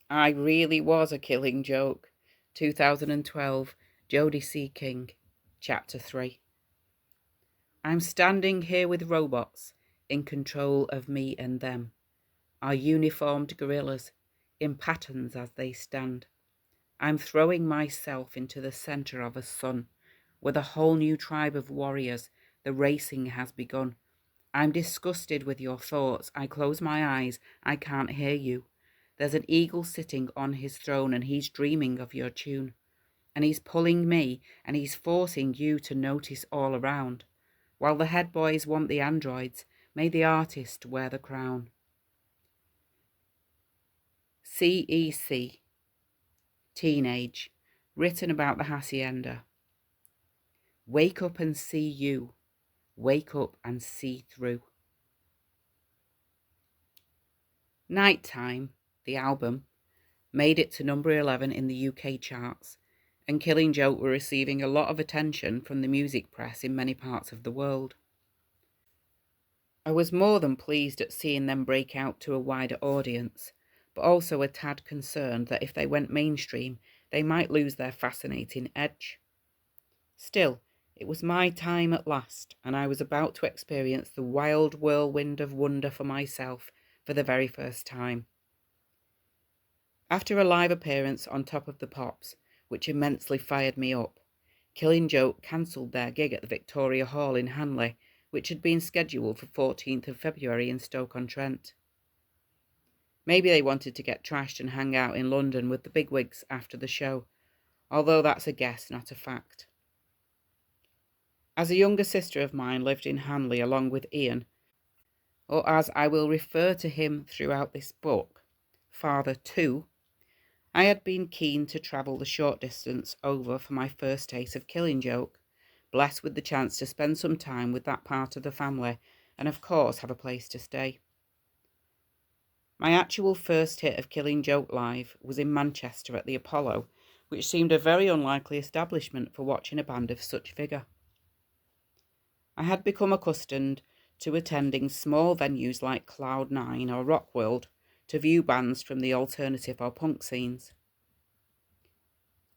I really was a killing joke. 2012, Jodi King, Chapter 3. I'm standing here with robots in control of me and them, our uniformed gorillas, in patterns as they stand. I'm throwing myself into the center of a sun, with a whole new tribe of warriors. The racing has begun. I'm disgusted with your thoughts. I close my eyes. I can't hear you. There's an eagle sitting on his throne and he's dreaming of your tune. And he's pulling me and he's forcing you to notice all around. While the head boys want the androids, may the artist wear the crown. CEC, Teenage, written about the hacienda. Wake up and see you. Wake up and see through. Nighttime, the album, made it to number 11 in the UK charts, and Killing Joke were receiving a lot of attention from the music press in many parts of the world. I was more than pleased at seeing them break out to a wider audience, but also a tad concerned that if they went mainstream, they might lose their fascinating edge. Still, it was my time at last, and I was about to experience the wild whirlwind of wonder for myself for the very first time. After a live appearance on Top of the Pops, which immensely fired me up, Killing Joke cancelled their gig at the Victoria Hall in Hanley, which had been scheduled for 14th of February in Stoke-on-Trent. Maybe they wanted to get trashed and hang out in London with the bigwigs after the show, although that's a guess, not a fact. As a younger sister of mine lived in Hanley along with Ian, or as I will refer to him throughout this book, Father 2, I had been keen to travel the short distance over for my first taste of Killing Joke, blessed with the chance to spend some time with that part of the family and of course have a place to stay. My actual first hit of Killing Joke live was in Manchester at the Apollo, which seemed a very unlikely establishment for watching a band of such vigour. I had become accustomed to attending small venues like Cloud9 or Rockworld to view bands from the alternative or punk scenes.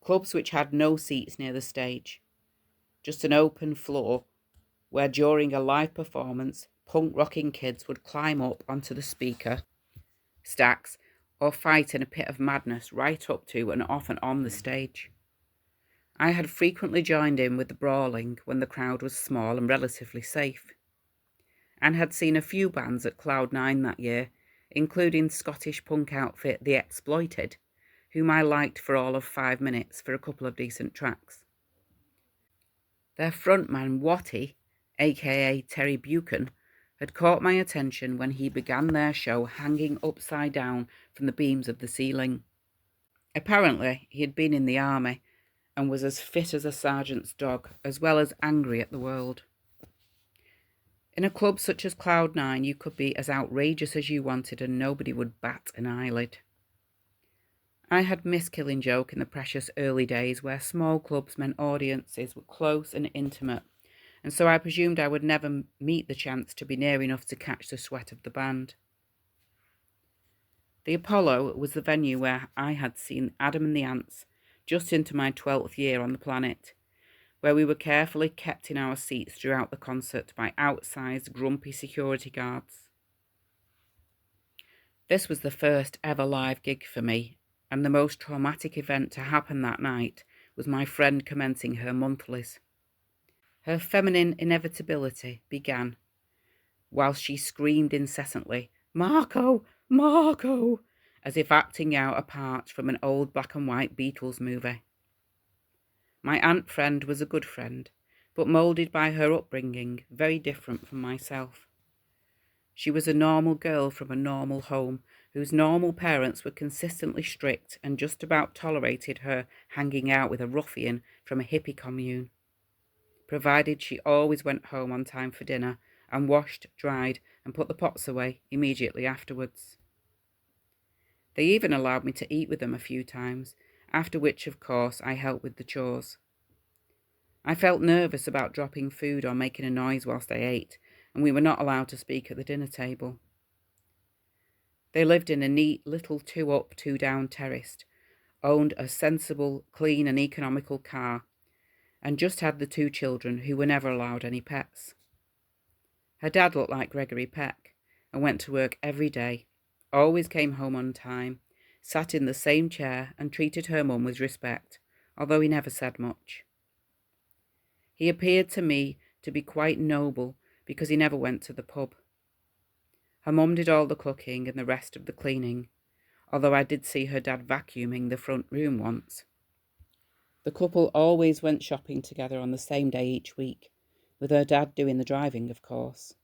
Clubs which had no seats near the stage, just an open floor where during a live performance punk rocking kids would climb up onto the speaker stacks or fight in a pit of madness right up to and off and on the stage. I had frequently joined in with the brawling when the crowd was small and relatively safe, and had seen a few bands at Cloud9 that year, including Scottish punk outfit The Exploited, whom I liked for all of 5 minutes for a couple of decent tracks. Their frontman Watty, aka Terry Buchan, had caught my attention when he began their show hanging upside down from the beams of the ceiling. Apparently, he had been in the army and was as fit as a sergeant's dog, as well as angry at the world. In a club such as Cloud9, you could be as outrageous as you wanted and nobody would bat an eyelid. I had missed Killing Joke in the precious early days where small clubs meant audiences were close and intimate, and so I presumed I would never meet the chance to be near enough to catch the sweat of the band. The Apollo was the venue where I had seen Adam and the Ants just into my 12th year on the planet, where we were carefully kept in our seats throughout the concert by outsized, grumpy security guards. This was the first ever live gig for me, and the most traumatic event to happen that night was my friend commencing her monthlies. Her feminine inevitability began whilst she screamed incessantly, "Marco! Marco!" as if acting out a part from an old black and white Beatles movie. My aunt friend was a good friend, but moulded by her upbringing, very different from myself. She was a normal girl from a normal home, whose normal parents were consistently strict and just about tolerated her hanging out with a ruffian from a hippie commune, provided she always went home on time for dinner and washed, dried, and put the pots away immediately afterwards. They even allowed me to eat with them a few times, after which, of course, I helped with the chores. I felt nervous about dropping food or making a noise whilst I ate, and we were not allowed to speak at the dinner table. They lived in a neat little 2-up, 2-down terraced, owned a sensible, clean and economical car, and just had the 2 children who were never allowed any pets. Her dad looked like Gregory Peck and went to work every day, always came home on time, sat in the same chair and treated her mum with respect, although he never said much. He appeared to me to be quite noble because he never went to the pub. Her mum did all the cooking and the rest of the cleaning, although I did see her dad vacuuming the front room once. The couple always went shopping together on the same day each week, with her dad doing the driving, of course.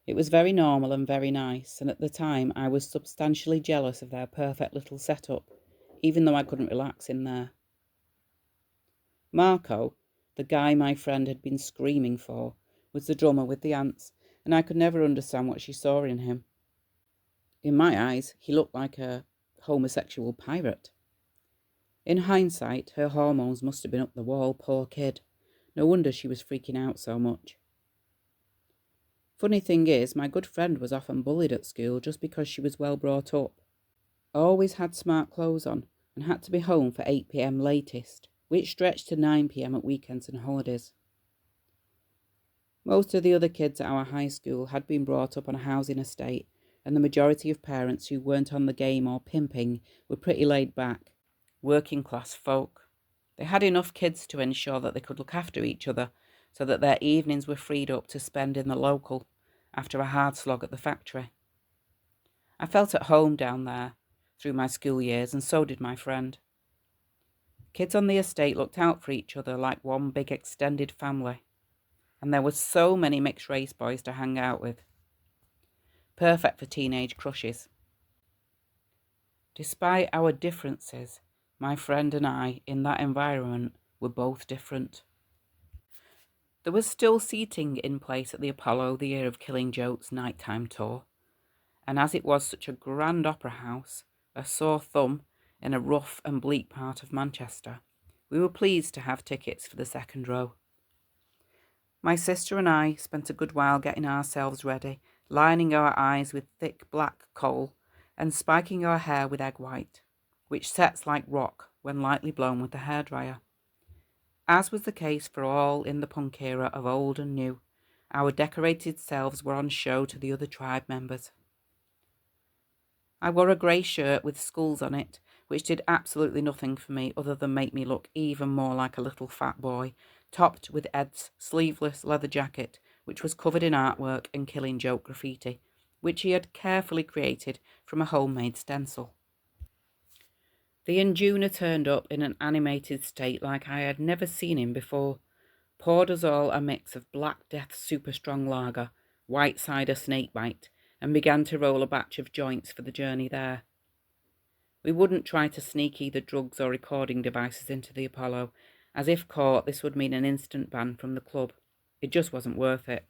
It was very normal and very nice, and at the time I was substantially jealous of their perfect little setup, even though I couldn't relax in there. Marco, the guy my friend had been screaming for, was the drummer with the ants, and I could never understand what she saw in him. In my eyes, he looked like a homosexual pirate. In hindsight, her hormones must have been up the wall, poor kid. No wonder she was freaking out so much. Funny thing is, my good friend was often bullied at school just because she was well brought up. Always had smart clothes on and had to be home for 8 p.m. latest, which stretched to 9 p.m. at weekends and holidays. Most of the other kids at our high school had been brought up on a housing estate, and the majority of parents who weren't on the game or pimping were pretty laid back, working class folk. They had enough kids to ensure that they could look after each other, so that their evenings were freed up to spend in the local after a hard slog at the factory. I felt at home down there through my school years, and so did my friend. Kids on the estate looked out for each other like one big extended family, and there were so many mixed race boys to hang out with. Perfect for teenage crushes. Despite our differences, my friend and I, in that environment, were both different. There was still seating in place at the Apollo the year of Killing Joke's nighttime tour, and as it was such a grand opera house, a sore thumb in a rough and bleak part of Manchester, we were pleased to have tickets for the second row. My sister and I spent a good while getting ourselves ready, lining our eyes with thick black coal and spiking our hair with egg white, which sets like rock when lightly blown with the hairdryer. As was the case for all in the punk era of old and new, our decorated selves were on show to the other tribe members. I wore a grey shirt with skulls on it, which did absolutely nothing for me other than make me look even more like a little fat boy, topped with Ed's sleeveless leather jacket, which was covered in artwork and Killing Joke graffiti, which he had carefully created from a homemade stencil. The Induna turned up in an animated state like I had never seen him before, poured us all a mix of Black Death super strong lager, white cider snakebite, and began to roll a batch of joints for the journey there. We wouldn't try to sneak either drugs or recording devices into the Apollo, as if caught this would mean an instant ban from the club. It just wasn't worth it.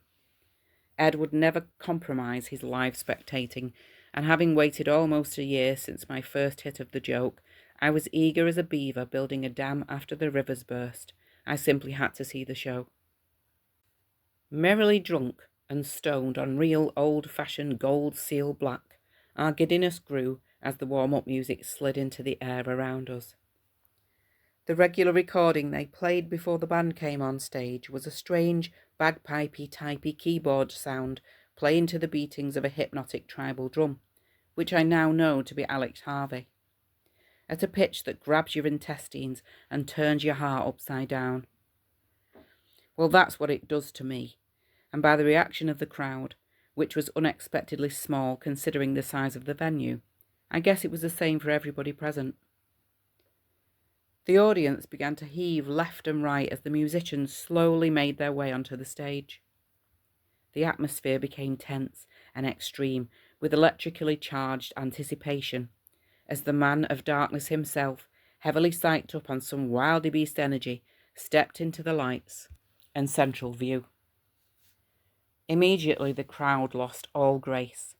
Ed would never compromise his live spectating, and having waited almost a year since my first hit of the joke, I was eager as a beaver building a dam after the rivers burst. I simply had to see the show. Merrily drunk and stoned on real old-fashioned gold seal black, our giddiness grew as the warm-up music slid into the air around us. The regular recording they played before the band came on stage was a strange, bagpipey-typey keyboard sound playing to the beatings of a hypnotic tribal drum, which I now know to be Alex Harvey, at a pitch that grabs your intestines and turns your heart upside down. Well, that's what it does to me, and by the reaction of the crowd, which was unexpectedly small considering the size of the venue, I guess it was the same for everybody present. The audience began to heave left and right as the musicians slowly made their way onto the stage. The atmosphere became tense and extreme, with electrically charged anticipation, as the man of darkness himself, heavily psyched up on some wildebeest energy, stepped into the lights and central view. Immediately the crowd lost all grace.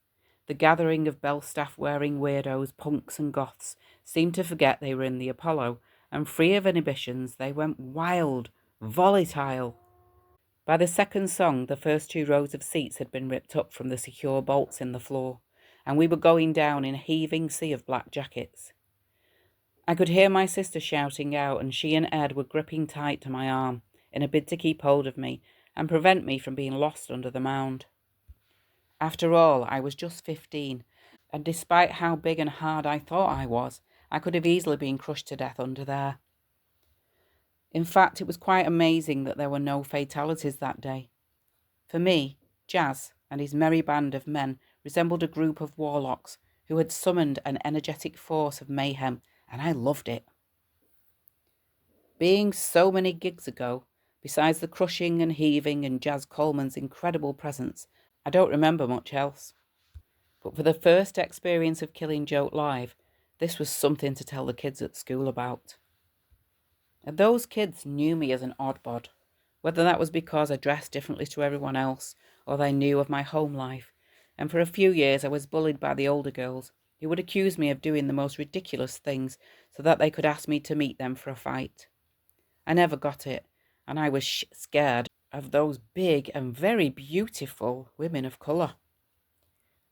The gathering of Belstaff-wearing weirdos, punks and goths seemed to forget they were in the Apollo, and free of inhibitions, they went wild, volatile. By the second song, the first 2 rows of seats had been ripped up from the secure bolts in the floor, and we were going down in a heaving sea of black jackets. I could hear my sister shouting out, and she and Ed were gripping tight to my arm in a bid to keep hold of me and prevent me from being lost under the mound. After all, I was just 15, and despite how big and hard I thought I was, I could have easily been crushed to death under there. In fact, it was quite amazing that there were no fatalities that day. For me, Jazz and his merry band of men resembled a group of warlocks who had summoned an energetic force of mayhem, and I loved it. Being so many gigs ago, besides the crushing and heaving and Jazz Coleman's incredible presence, I don't remember much else. But for the first experience of Killing Joke live, this was something to tell the kids at school about. And those kids knew me as an odd bod, whether that was because I dressed differently to everyone else or they knew of my home life. And for a few years I was bullied by the older girls, who would accuse me of doing the most ridiculous things so that they could ask me to meet them for a fight. I never got it, and I was scared of those big and very beautiful women of colour.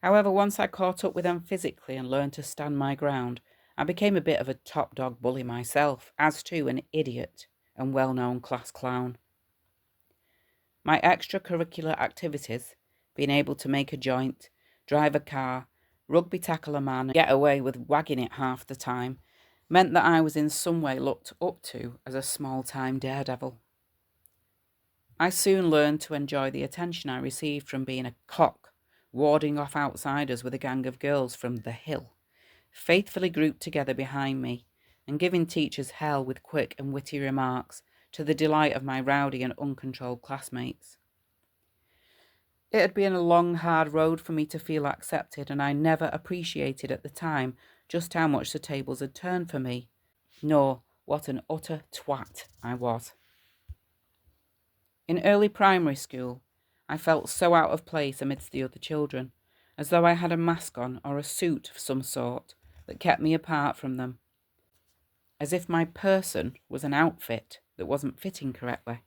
However, once I caught up with them physically and learned to stand my ground, I became a bit of a top dog bully myself, as too an idiot and well-known class clown. My extracurricular activities, being able to make a joint, drive a car, rugby tackle a man, and get away with wagging it half the time, meant that I was in some way looked up to as a small-time daredevil. I soon learned to enjoy the attention I received from being a cock, warding off outsiders with a gang of girls from the hill, faithfully grouped together behind me, and giving teachers hell with quick and witty remarks, to the delight of my rowdy and uncontrolled classmates. It had been a long, hard road for me to feel accepted, and I never appreciated at the time just how much the tables had turned for me, nor what an utter twat I was. In early primary school, I felt so out of place amidst the other children, as though I had a mask on or a suit of some sort that kept me apart from them, as if my person was an outfit that wasn't fitting correctly.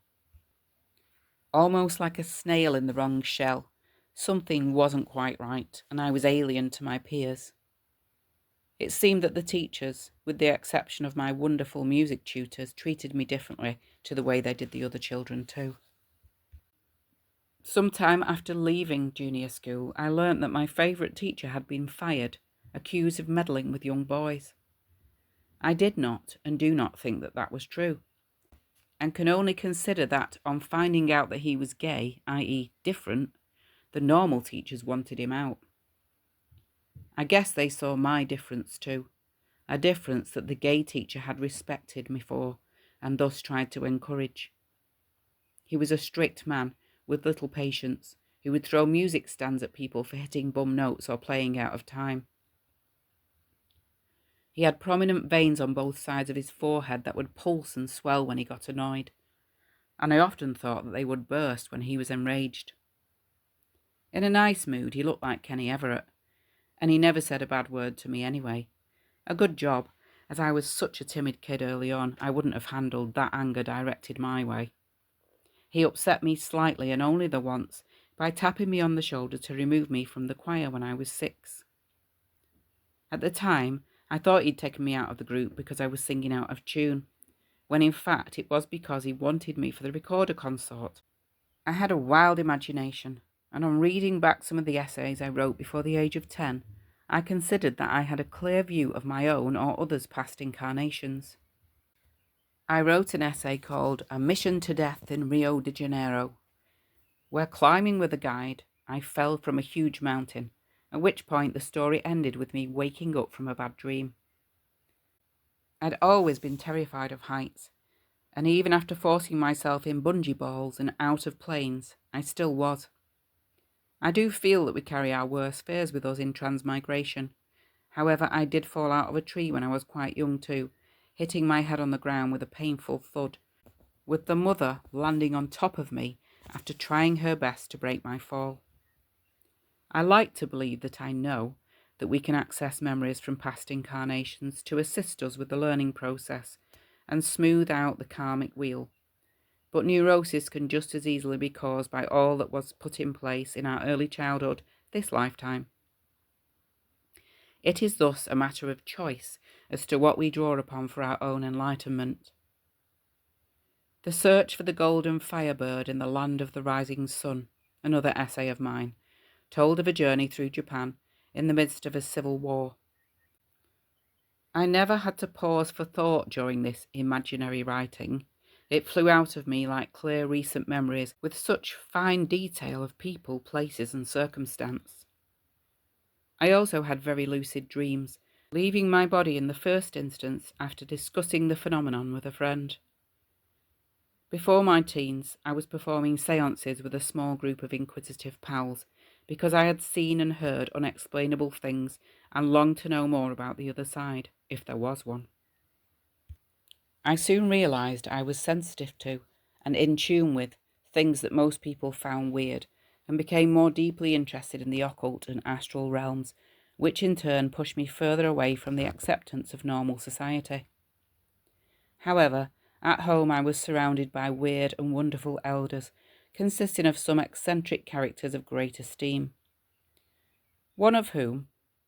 Almost like a snail in the wrong shell, something wasn't quite right, and I was alien to my peers. It seemed that the teachers, with the exception of my wonderful music tutors, treated me differently to the way they did the other children too. Sometime after leaving junior school, I learnt that my favourite teacher had been fired, accused of meddling with young boys. I did not and do not think that that was true, and can only consider that on finding out that he was gay, i.e. different, the normal teachers wanted him out. I guess they saw my difference too, a difference that the gay teacher had respected me for, and thus tried to encourage. He was a strict man with little patience, who would throw music stands at people for hitting bum notes or playing out of time. He had prominent veins on both sides of his forehead that would pulse and swell when he got annoyed, and I often thought that they would burst when he was enraged. In a nice mood, he looked like Kenny Everett, and he never said a bad word to me anyway. A good job, as I was such a timid kid early on, I wouldn't have handled that anger directed my way. He upset me slightly, and only the once, by tapping me on the shoulder to remove me from the choir when I was 6. At the time, I thought he'd taken me out of the group because I was singing out of tune, when in fact it was because he wanted me for the recorder consort. I had a wild imagination, and on reading back some of the essays I wrote before the age of 10, I considered that I had a clear view of my own or others' past incarnations. I wrote an essay called A Mission to Death in Rio de Janeiro, where, climbing with a guide, I fell from a huge mountain, at which point the story ended with me waking up from a bad dream. I'd always been terrified of heights, and even after forcing myself in bungee balls and out of planes, I still was. I do feel that we carry our worst fears with us in transmigration. However, I did fall out of a tree when I was quite young too, hitting my head on the ground with a painful thud, with the mother landing on top of me after trying her best to break my fall. I like to believe that I know that we can access memories from past incarnations to assist us with the learning process and smooth out the karmic wheel. But neurosis can just as easily be caused by all that was put in place in our early childhood this lifetime. It is thus a matter of choice as to what we draw upon for our own enlightenment. The Search for the Golden Firebird in the Land of the Rising Sun, another essay of mine, told of a journey through Japan in the midst of a civil war. I never had to pause for thought during this imaginary writing. It flew out of me like clear recent memories with such fine detail of people, places and circumstance. I also had very lucid dreams, leaving my body in the first instance after discussing the phenomenon with a friend. Before my teens, I was performing séances with a small group of inquisitive pals because I had seen and heard unexplainable things and longed to know more about the other side, if there was one. I soon realised I was sensitive to and in tune with things that most people found weird, and became more deeply interested in the occult and astral realms, which in turn pushed me further away from the acceptance of normal society. However, at home I was surrounded by weird and wonderful elders, consisting of some eccentric characters of great esteem. One of whom,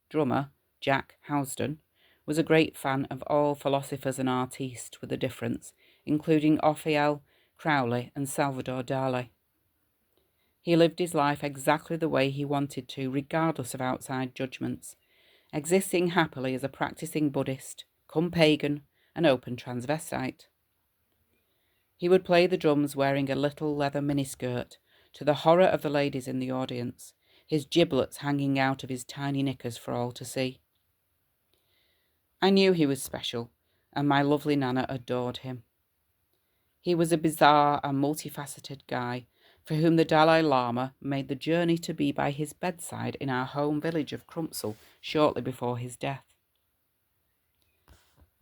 drummer Jack Housden, was a great fan of all philosophers and artistes with a difference, including Raphael, Crowley and Salvador Dali. He lived his life exactly the way he wanted to, regardless of outside judgments, existing happily as a practicing Buddhist, cum pagan, and open transvestite. He would play the drums wearing a little leather miniskirt, to the horror of the ladies in the audience, his giblets hanging out of his tiny knickers for all to see. I knew he was special, and my lovely Nana adored him. He was a bizarre and multifaceted guy, for whom the Dalai Lama made the journey to be by his bedside in our home village of Crumpsall shortly before his death.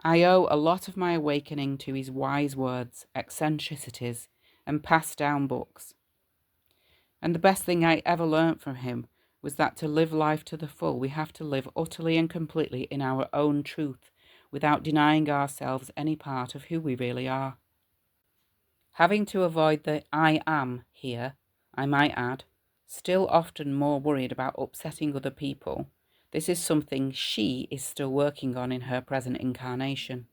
I owe a lot of my awakening to his wise words, eccentricities, and passed down books. And the best thing I ever learnt from him was that to live life to the full, we have to live utterly and completely in our own truth, without denying ourselves any part of who we really are. Having to avoid the I am here, I might add, still often more worried about upsetting other people, this is something she is still working on in her present incarnation.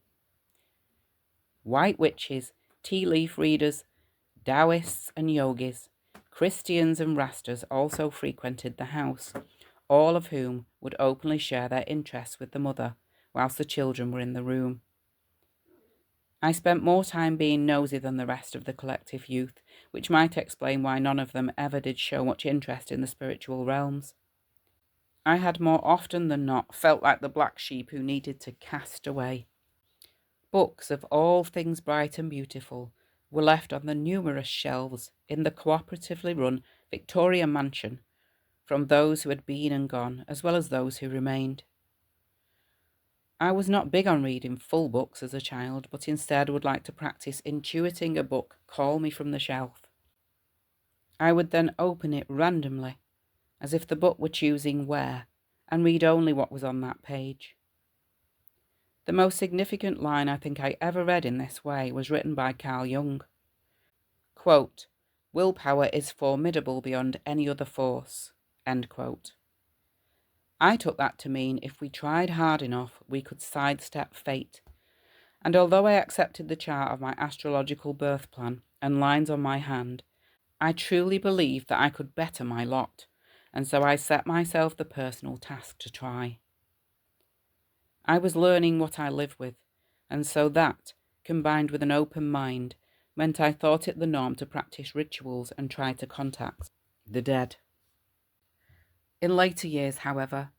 White witches, tea leaf readers, Taoists and yogis, Christians and Rastas also frequented the house, all of whom would openly share their interests with the mother, whilst the children were in the room. I spent more time being nosy than the rest of the collective youth, which might explain why none of them ever did show much interest in the spiritual realms. I had more often than not felt like the black sheep who needed to cast away. Books of all things bright and beautiful were left on the numerous shelves in the cooperatively run Victoria Mansion, from those who had been and gone, as well as those who remained. I was not big on reading full books as a child, but instead would like to practice intuiting a book call me from the shelf. I would then open it randomly, as if the book were choosing where, and read only what was on that page. The most significant line I think I ever read in this way was written by Carl Jung. Quote, "Willpower is formidable beyond any other force." End quote. I took that to mean if we tried hard enough, we could sidestep fate. And although I accepted the chart of my astrological birth plan and lines on my hand, I truly believed that I could better my lot, and so I set myself the personal task to try. I was learning what I live with, and so that, combined with an open mind, meant I thought it the norm to practice rituals and try to contact the dead. In later years, however,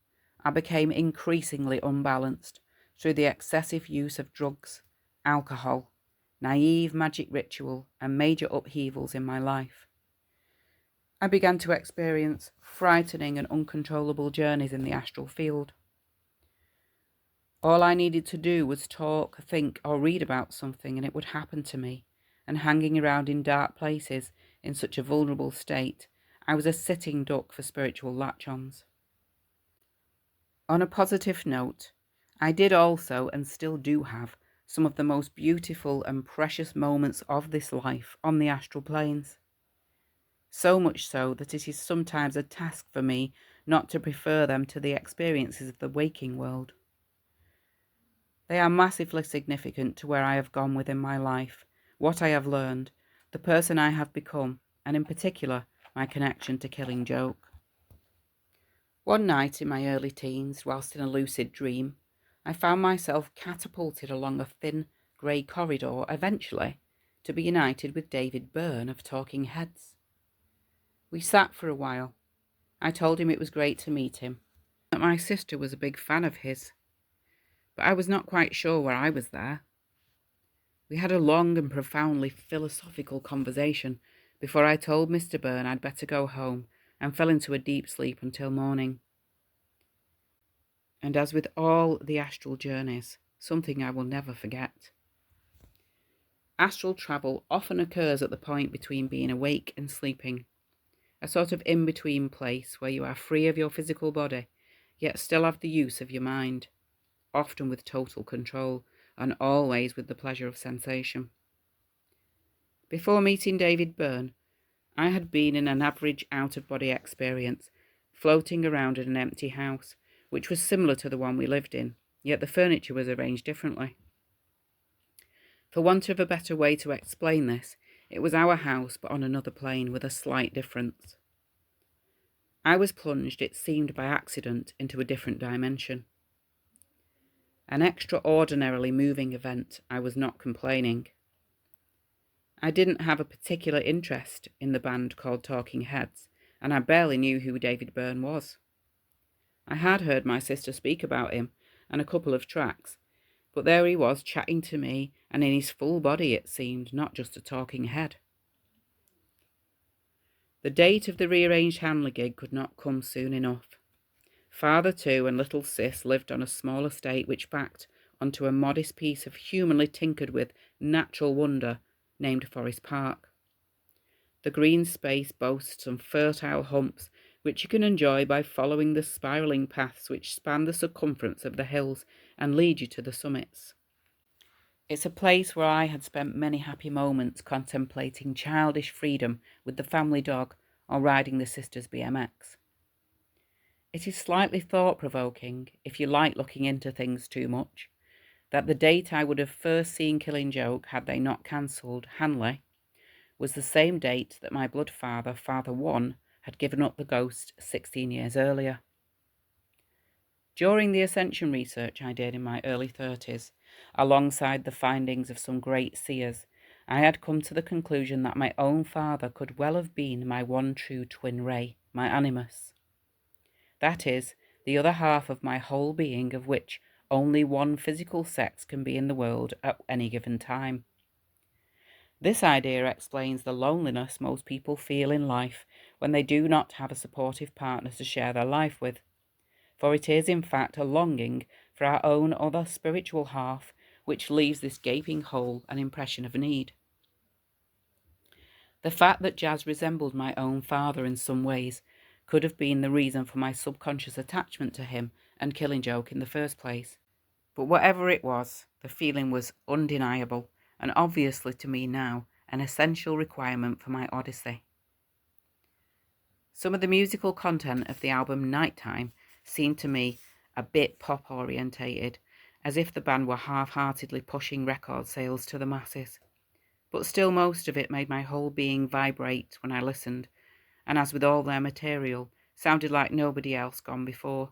I became increasingly unbalanced through the excessive use of drugs, alcohol, naive magic ritual, and major upheavals in my life. I began to experience frightening and uncontrollable journeys in the astral field. All I needed to do was talk, think, or read about something, and it would happen to me, and hanging around in dark places in such a vulnerable state, I was a sitting duck for spiritual latch-ons. On a positive note, I did also, and still do have, some of the most beautiful and precious moments of this life on the astral planes. So much so that it is sometimes a task for me not to prefer them to the experiences of the waking world. They are massively significant to where I have gone within my life, what I have learned, the person I have become, and in particular, my connection to Killing Joke. One night in my early teens, whilst in a lucid dream, I found myself catapulted along a thin grey corridor, eventually to be united with David Byrne of Talking Heads. We sat for a while. I told him it was great to meet him, that my sister was a big fan of his, but I was not quite sure where I was there. We had a long and profoundly philosophical conversation before I told Mr. Byrne I'd better go home, and fell into a deep sleep until morning. And as with all the astral journeys, something I will never forget. Astral travel often occurs at the point between being awake and sleeping, a sort of in-between place where you are free of your physical body, yet still have the use of your mind, often with total control, and always with the pleasure of sensation. Before meeting David Byrne, I had been in an average out-of-body experience, floating around in an empty house, which was similar to the one we lived in, yet the furniture was arranged differently. For want of a better way to explain this, it was our house but on another plane with a slight difference. I was plunged, it seemed by accident, into a different dimension. An extraordinarily moving event. I was not complaining. I didn't have a particular interest in the band called Talking Heads, and I barely knew who David Byrne was. I had heard my sister speak about him and a couple of tracks, but there he was chatting to me, and in his full body it seemed, not just a talking head. The date of the rearranged Hanley gig could not come soon enough. Father, too, and little Sis lived on a small estate which backed onto a modest piece of humanly tinkered with natural wonder named Forest Park. The green space boasts some fertile humps which you can enjoy by following the spiralling paths which span the circumference of the hills and lead you to the summits. It's a place where I had spent many happy moments contemplating childish freedom with the family dog or riding the sisters' BMX. It is slightly thought-provoking, if you like looking into things too much, that the date I would have first seen Killing Joke had they not cancelled Hanley was the same date that my blood father, Father One, had given up the ghost 16 years earlier. During the ascension research I did in my early 30s, alongside the findings of some great seers, I had come to the conclusion that my own father could well have been my one true twin ray, my animus. That is, the other half of my whole being, of which only one physical sex can be in the world at any given time. This idea explains the loneliness most people feel in life when they do not have a supportive partner to share their life with, for it is in fact a longing for our own other spiritual half which leaves this gaping hole an impression of need. The fact that Jazz resembled my own father in some ways could have been the reason for my subconscious attachment to him and Killing Joke in the first place. But whatever it was, the feeling was undeniable, and obviously to me now an essential requirement for my odyssey. Some of the musical content of the album Nighttime seemed to me a bit pop orientated, as if the band were half-heartedly pushing record sales to the masses. But still most of it made my whole being vibrate when I listened, and as with all their material, sounded like nobody else gone before.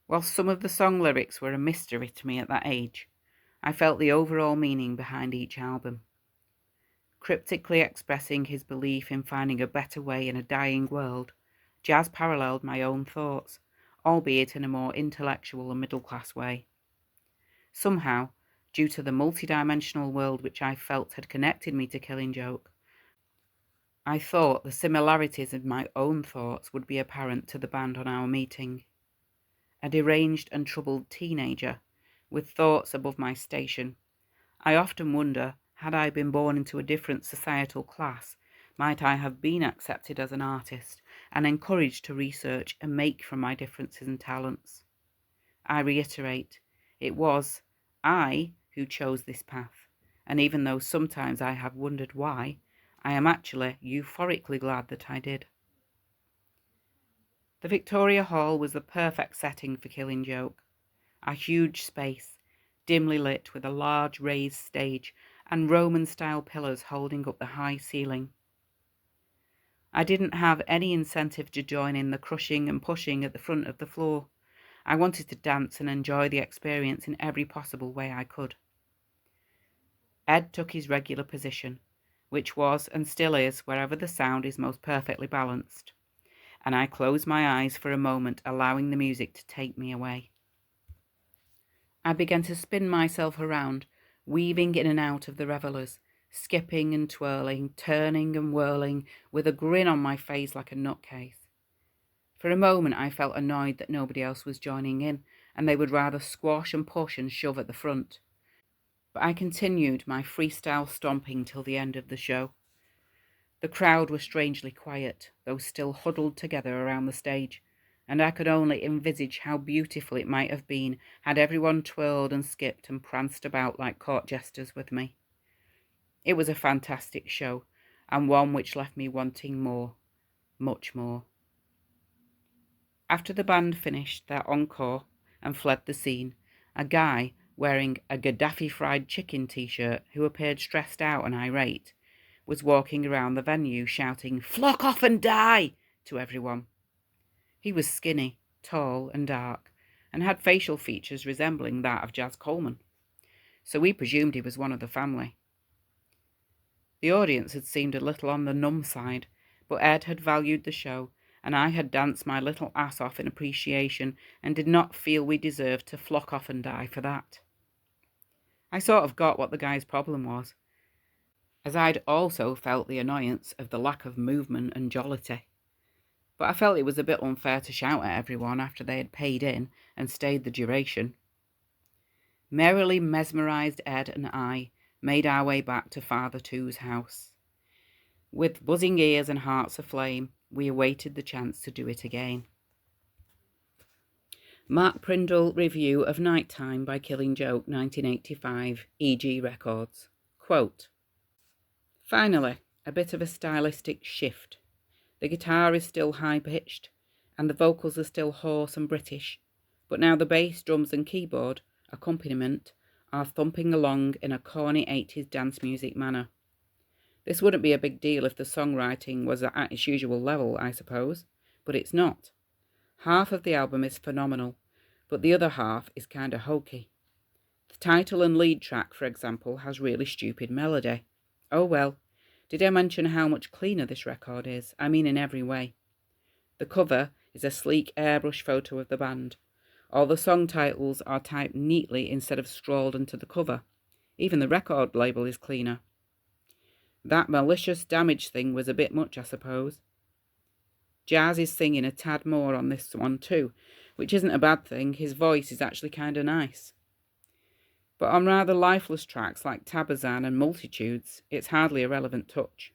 While some of the song lyrics were a mystery to me at that age, I felt the overall meaning behind each album. Cryptically expressing his belief in finding a better way in a dying world, Jazz paralleled my own thoughts, albeit in a more intellectual and middle-class way. Somehow, due to the multidimensional world which I felt had connected me to Killing Joke, I thought the similarities in my own thoughts would be apparent to the band on our meeting. A deranged and troubled teenager, with thoughts above my station, I often wonder, had I been born into a different societal class, might I have been accepted as an artist and encouraged to research and make from my differences and talents? I reiterate, it was I who chose this path, and even though sometimes I have wondered why, I am actually euphorically glad that I did. The Victoria Hall was the perfect setting for Killing Joke. A huge space, dimly lit with a large raised stage and Roman-style pillars holding up the high ceiling. I didn't have any incentive to join in the crushing and pushing at the front of the floor. I wanted to dance and enjoy the experience in every possible way I could. Ed took his regular position, which was and still is wherever the sound is most perfectly balanced, and I closed my eyes for a moment, allowing the music to take me away. I began to spin myself around, weaving in and out of the revellers, skipping and twirling, turning and whirling, with a grin on my face like a nutcase. For a moment I felt annoyed that nobody else was joining in, and they would rather squash and push and shove at the front. But I continued my freestyle stomping till the end of the show. The crowd was strangely quiet, though still huddled together around the stage, and I could only envisage how beautiful it might have been had everyone twirled and skipped and pranced about like court jesters with me. It was a fantastic show, and one which left me wanting more, much more. After the band finished their encore and fled the scene, a guy wearing a Gaddafi fried chicken t-shirt, who appeared stressed out and irate, was walking around the venue shouting, "Flock off and die!" to everyone. He was skinny, tall and dark, and had facial features resembling that of Jazz Coleman, so we presumed he was one of the family. The audience had seemed a little on the numb side, but Ed had valued the show, and I had danced my little ass off in appreciation, and did not feel we deserved to flock off and die for that. I sort of got what the guy's problem was, as I'd also felt the annoyance of the lack of movement and jollity. But I felt it was a bit unfair to shout at everyone after they had paid in and stayed the duration. Merrily mesmerised Ed and I made our way back to Father Two's house. With buzzing ears and hearts aflame, we awaited the chance to do it again. Mark Prindle review of Nighttime by Killing Joke, 1985, EG Records. Quote, "Finally, a bit of a stylistic shift. The guitar is still high-pitched, and the vocals are still hoarse and British, but now the bass, drums and keyboard accompaniment are thumping along in a corny 80s dance music manner. This wouldn't be a big deal if the songwriting was at its usual level, I suppose, but it's not. Half of the album is phenomenal, but the other half is kinda hokey. The title and lead track, for example, has really stupid melody. Oh well, did I mention how much cleaner this record is? I mean in every way. The cover is a sleek airbrush photo of the band. All the song titles are typed neatly instead of scrawled into the cover. Even the record label is cleaner. That malicious damage thing was a bit much, I suppose. Jazz is singing a tad more on this one too, which isn't a bad thing. His voice is actually kinda nice. But on rather lifeless tracks like Tabazan and Multitudes, it's hardly a relevant touch.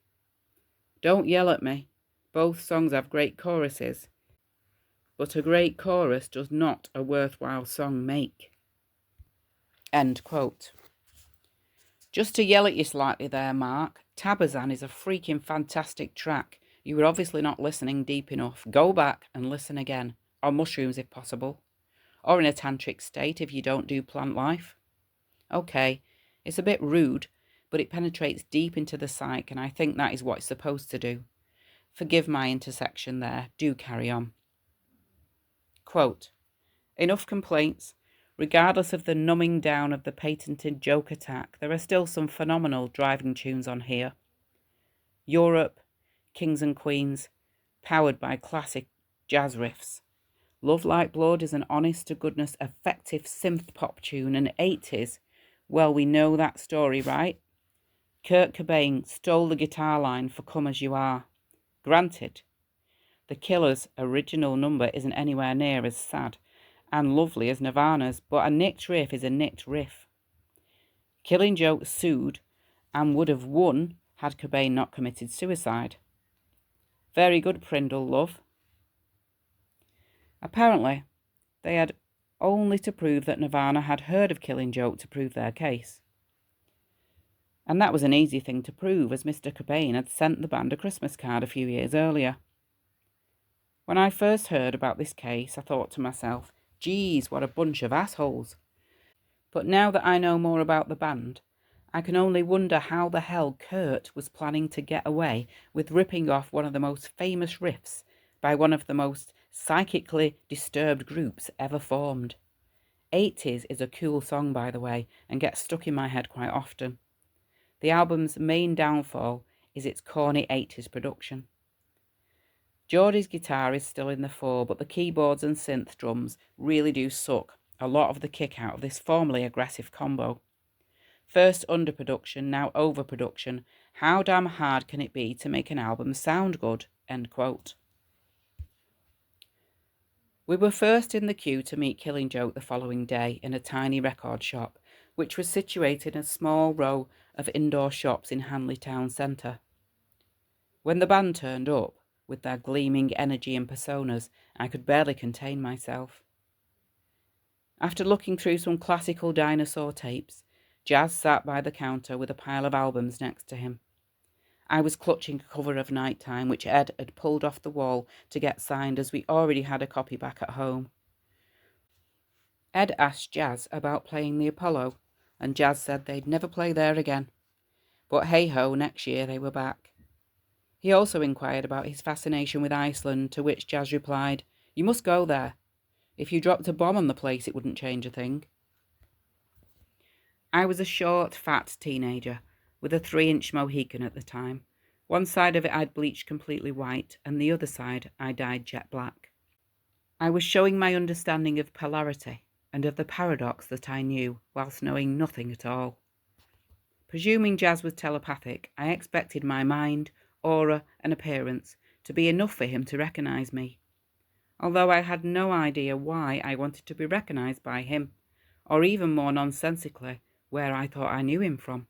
Don't yell at me. Both songs have great choruses, but a great chorus does not a worthwhile song make." End quote. Just to yell at you slightly there, Mark, Tabazan is a freaking fantastic track. You were obviously not listening deep enough. Go back and listen again, on mushrooms if possible, or in a tantric state if you don't do plant life. Okay, it's a bit rude, but it penetrates deep into the psyche, and I think that is what it's supposed to do. Forgive my intersection there. Do carry on. Quote, "Enough complaints. Regardless of the numbing down of the patented joke attack, there are still some phenomenal driving tunes on here. Europe, Kings and Queens, powered by classic jazz riffs. Love Like Blood is an honest-to-goodness effective synth pop tune, and 80s, well, we know that story, right? Kurt Cobain stole the guitar line for Come As You Are. Granted, the Killer's original number isn't anywhere near as sad and lovely as Nirvana's, but a nicked riff is a nicked riff. Killing Joke sued and would have won had Cobain not committed suicide. Very good, Prindle, love." Apparently, they had only to prove that Nirvana had heard of Killing Joke to prove their case. And that was an easy thing to prove, as Mr. Cobain had sent the band a Christmas card a few years earlier. When I first heard about this case, I thought to myself, geez, what a bunch of assholes. But now that I know more about the band, I can only wonder how the hell Kurt was planning to get away with ripping off one of the most famous riffs by one of the most psychically disturbed groups ever formed. 80s is a cool song, by the way, and gets stuck in my head quite often. The album's main downfall is its corny 80s production. Jodi's guitar is still in the fore, but the keyboards and synth drums really do suck a lot of the kick out of this formerly aggressive combo. First underproduction, now overproduction. How damn hard can it be to make an album sound good? End quote. We were first in the queue to meet Killing Joke the following day in a tiny record shop, which was situated in a small row of indoor shops in Hanley Town Centre. When the band turned up, with their gleaming energy and personas, I could barely contain myself. After looking through some classical dinosaur tapes, Jazz sat by the counter with a pile of albums next to him. I was clutching a cover of Nighttime, which Ed had pulled off the wall to get signed as we already had a copy back at home. Ed asked Jazz about playing the Apollo, and Jazz said they'd never play there again. But hey-ho, next year they were back. He also inquired about his fascination with Iceland, to which Jazz replied, "You must go there. If you dropped a bomb on the place, it wouldn't change a thing." I was a short, fat teenager, with a 3-inch Mohican at the time. One side of it I'd bleached completely white, and the other side I dyed jet black. I was showing my understanding of polarity, and of the paradox that I knew, whilst knowing nothing at all. Presuming Jazz was telepathic, I expected my mind, aura, and appearance to be enough for him to recognise me, although I had no idea why I wanted to be recognised by him, or even more nonsensically, where I thought I knew him from.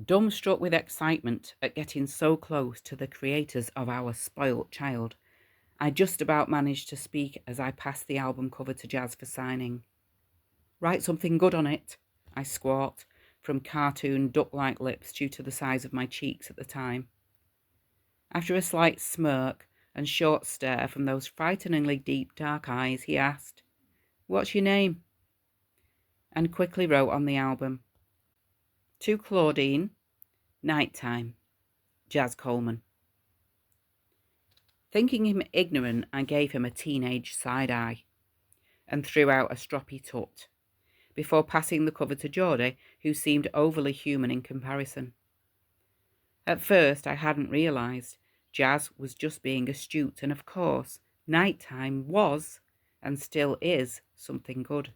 Dumbstruck with excitement at getting so close to the creators of our spoilt child, I just about managed to speak as I passed the album cover to Jazz for signing. "Write something good on it," I squawked, from cartoon duck-like lips due to the size of my cheeks at the time. After a slight smirk and short stare from those frighteningly deep dark eyes, he asked, "What's your name?" and quickly wrote on the album, "To Claudine, Nighttime, Jazz Coleman." Thinking him ignorant, I gave him a teenage side-eye and threw out a stroppy tut, before passing the cover to Jodi, who seemed overly human in comparison. At first, I hadn't realised Jazz was just being astute, and of course, Nighttime was, and still is, something good.